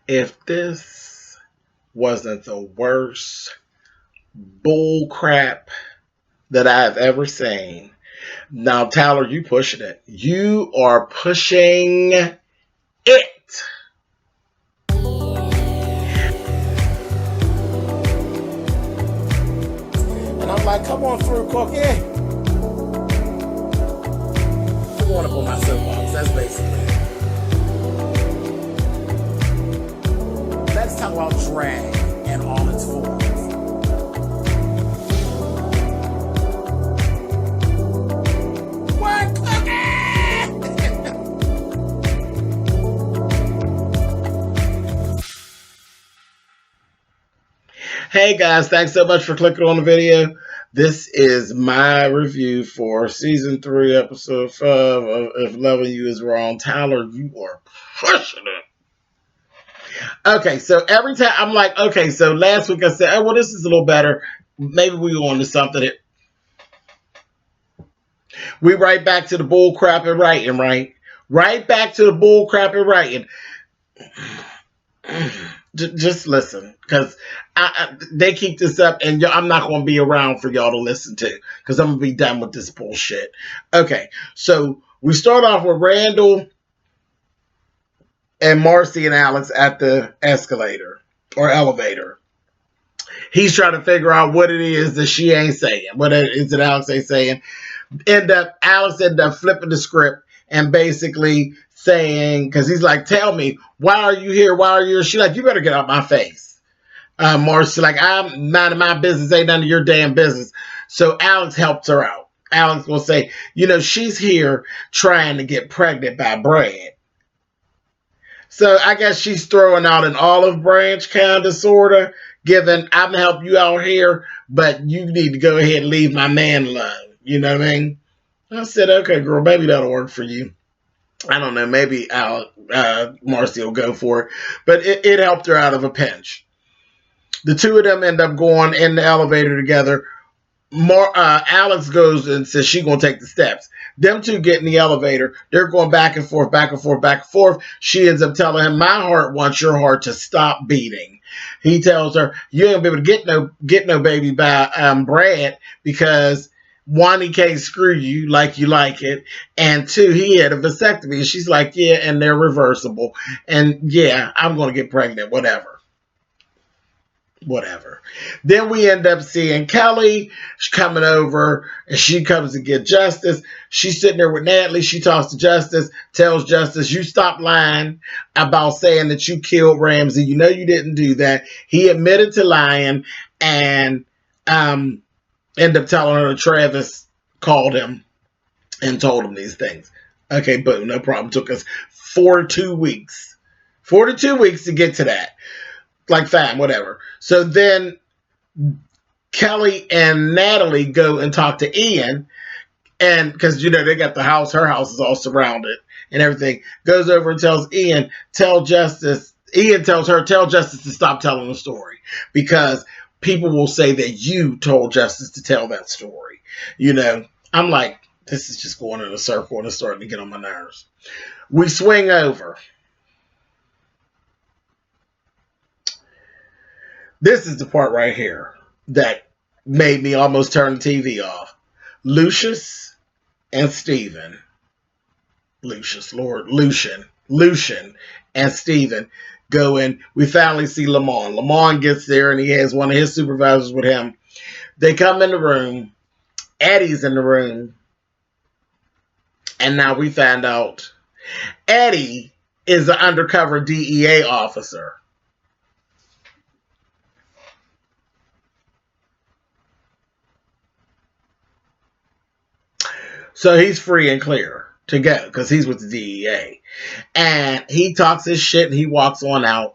If this wasn't the worst bull crap that I've ever seen. Now, Tyler, you pushing it. You are pushing it. And I'm like, come on through, Cookie. I'm going up on my soapbox. That's basically it. Let's talk about drag and all its forms. What, Hey guys, thanks so much for clicking on the video. This is my review for season 3, episode 5 of If Loving You Is Wrong. Tyler, you are pushing it. Okay, so every time I'm like, okay, so last week I said, oh, well, this is a little better. Maybe we go on to something. We right back to the bull crap and writing, right? Right back to the bull crap and writing. Just listen, because they keep this up, and I'm not going to be around for y'all to listen to, because I'm going to be done with this bullshit. Okay, so we start off with Randall and Marcy and Alex at the escalator or elevator. He's trying to figure out what it is that she ain't saying. What it is that Alex ain't saying. Alex ended up flipping the script and basically saying, because he's like, tell me, why are you here? Why are you here? She's like, you better get out my face. Marcy's like, I'm minding my business, ain't none of your damn business. So Alex helps her out. Alex will say, she's here trying to get pregnant by Brad. So I guess she's throwing out an olive branch kind of, sort of, given, I'm going to help you out here, but you need to go ahead and leave my man alone. You know what I mean? I said, okay, girl, maybe that'll work for you. I don't know. Maybe Marcy will go for it. But it helped her out of a pinch. The two of them end up going in the elevator together. Alex goes and says she's going to take the steps. Them two get in the elevator. They're going back and forth, back and forth, back and forth. She ends up telling him, my heart wants your heart to stop beating. He tells her, you ain't going to be able to get no baby by Brad, because one, he can't screw you like you like it, and two, he had a vasectomy. And she's like, yeah, and they're reversible. And yeah, I'm going to get pregnant, whatever. Then we end up seeing Kelly coming over, and she comes to get Justice. She's sitting there with Natalie. She talks to Justice, tells Justice, you stop lying about saying that you killed Ramsey. You know you didn't do that. He admitted to lying, and end up telling her that Travis called him and told him these things. Okay, boom, no problem. Took us 42 weeks. 42 weeks to get to that. Like, fine, whatever. So then Kelly and Natalie go and talk to Ian, and because, they got the house, her house is all surrounded and everything. Goes over and tells Ian, tell Justice. Ian tells her, tell Justice to stop telling the story, because people will say that you told Justice to tell that story. I'm like, this is just going in a circle and it's starting to get on my nerves. We swing over. This is the part right here that made me almost turn the TV off. Lucius and Stephen. Lucian and Stephen go in. We finally see Lamont. Lamont gets there, and he has one of his supervisors with him. They come in the room. Eddie's in the room. And now we find out Eddie is an undercover DEA officer. So he's free and clear to go, because he's with the DEA. And he talks his shit and he walks on out.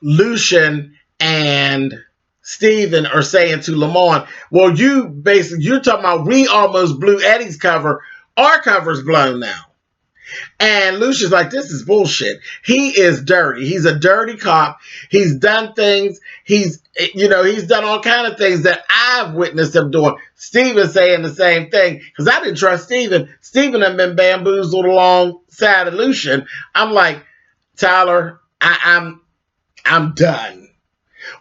Lucian and Steven are saying to Lamont, well, you're talking about, we almost blew Eddie's cover. Our cover's blown now. And Lucian's like, this is bullshit. He is dirty. He's a dirty cop. He's done things. He's done all kind of things that I've witnessed him doing. Steven's saying the same thing, because I didn't trust Steven. Steven had been bamboozled alongside of Lucian. I'm like, Tyler, I'm done.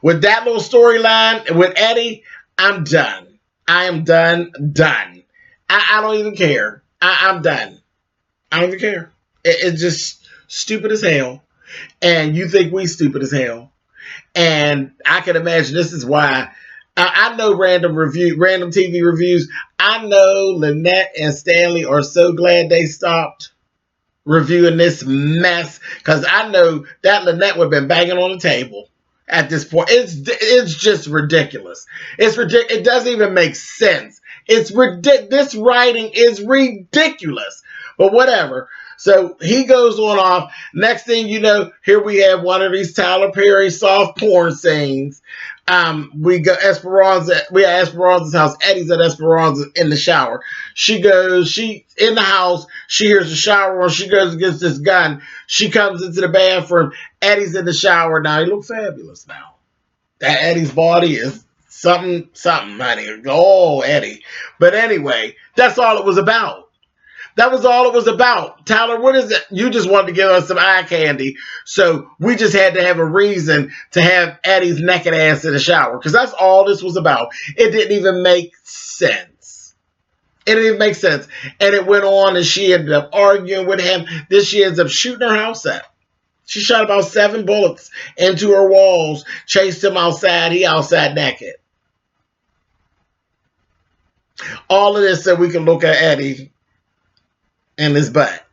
With that little storyline with Eddie, I'm done. I am done. I don't even care. I'm done. I don't even care. It's just stupid as hell. And you think we stupid as hell. And I can imagine this is why. I know random TV reviews. I know Lynette and Stanley are so glad they stopped reviewing this mess, because I know that Lynette would have been banging on the table at this point. It's just ridiculous. It's ridiculous. It doesn't even make sense. It's ridiculous. This writing is ridiculous. But whatever. So he goes on off. Next thing you know, here we have one of these Tyler Perry soft porn scenes. We go Esperanza. We at Esperanza's house. Eddie's at Esperanza in the shower. She in the house. She hears the shower on. She goes and gets this gun. She comes into the bathroom. Eddie's in the shower now. He looks fabulous now. That Eddie's body is something, honey. Oh, Eddie. But anyway, that's all it was about. That was all it was about. Tyler, what is it? You just wanted to give us some eye candy. So we just had to have a reason to have Eddie's naked ass in the shower. Because that's all this was about. It didn't even make sense. It didn't even make sense. And it went on and she ended up arguing with him. Then she ends up shooting her house up. She shot about 7 bullets into her walls. Chased him outside. He outside naked. All of this so we can look at Eddie and his butt.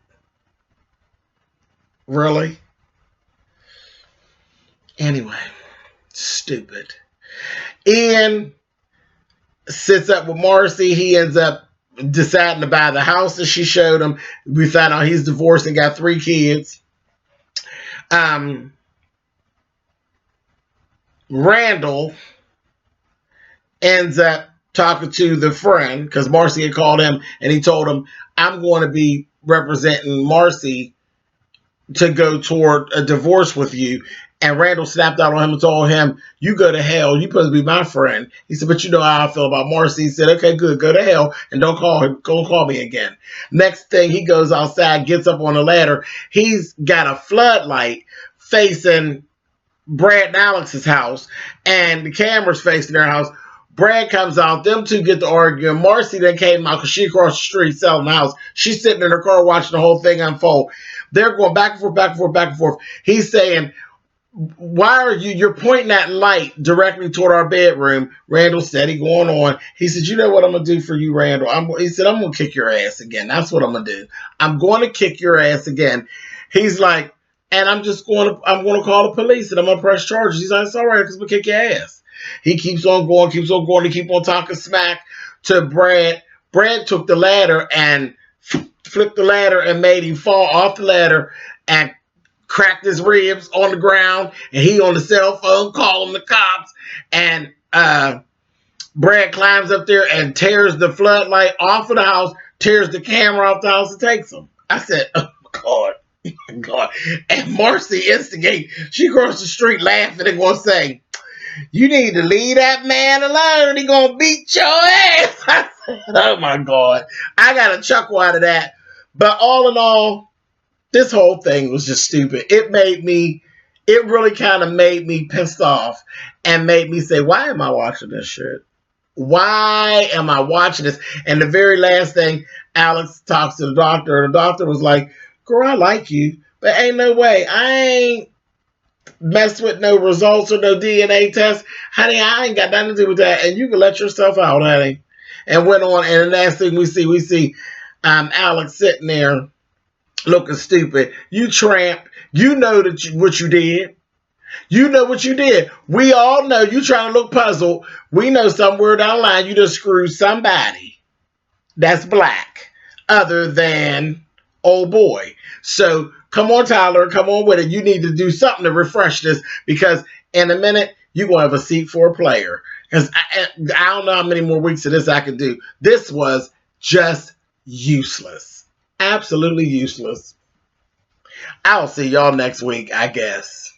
Really? Anyway, stupid. Ian sits up with Marcy. He ends up deciding to buy the house that she showed him. We found out he's divorced and got 3 kids. Randall ends up talking to the friend, because Marcy had called him and he told him, I'm going to be representing Marcy to go toward a divorce with you. And Randall snapped out on him and told him, you go to hell. You're supposed to be my friend. He said, but you know how I feel about Marcy. He said, okay, good. Go to hell and don't call me again. Next thing, he goes outside, gets up on the ladder. He's got a floodlight facing Brad and Alex's house, and the camera's facing their house. Brad comes out. Them two get to arguing. Marcy then came out because she across the street selling the house. She's sitting in her car watching the whole thing unfold. They're going back and forth, back and forth, back and forth. He's saying, why are you're pointing that light directly toward our bedroom? Randall said, he going on. He said, you know what I'm going to do for you, Randall? He said, I'm going to kick your ass again. That's what I'm going to do. I'm going to kick your ass again. He's like, and I'm going to call the police and I'm going to press charges. He's like, it's all right, because we'll kick your ass. He keeps on going. He keep on talking smack to Brad. Brad took the ladder and flipped the ladder and made him fall off the ladder and cracked his ribs on the ground. And he on the cell phone calling the cops. And Brad climbs up there and tears the floodlight off of the house, tears the camera off the house and takes him. I said, oh, God. God. And Marcy instigate. She across the street laughing and going to say, you need to leave that man alone. He gonna beat your ass. I said, oh my God. I got a chuckle out of that. But all in all, this whole thing was just stupid. It really kind of made me pissed off and made me say, why am I watching this shit? Why am I watching this? And the very last thing, Alex talks to the doctor, and the doctor was like, girl, I like you, but ain't no way. I ain't mess with no results or no DNA test. Honey, I ain't got nothing to do with that. And you can let yourself out, honey. And went on. And the last thing we see Alex sitting there looking stupid. You tramp. You know what you did. You know what you did. We all know you trying to look puzzled. We know somewhere down the line you just screwed somebody that's black other than old boy. So come on, Tyler. Come on with it. You need to do something to refresh this, because in a minute, you're going to have a seat for a player. Because I don't know how many more weeks of this I can do. This was just useless. Absolutely useless. I'll see y'all next week, I guess.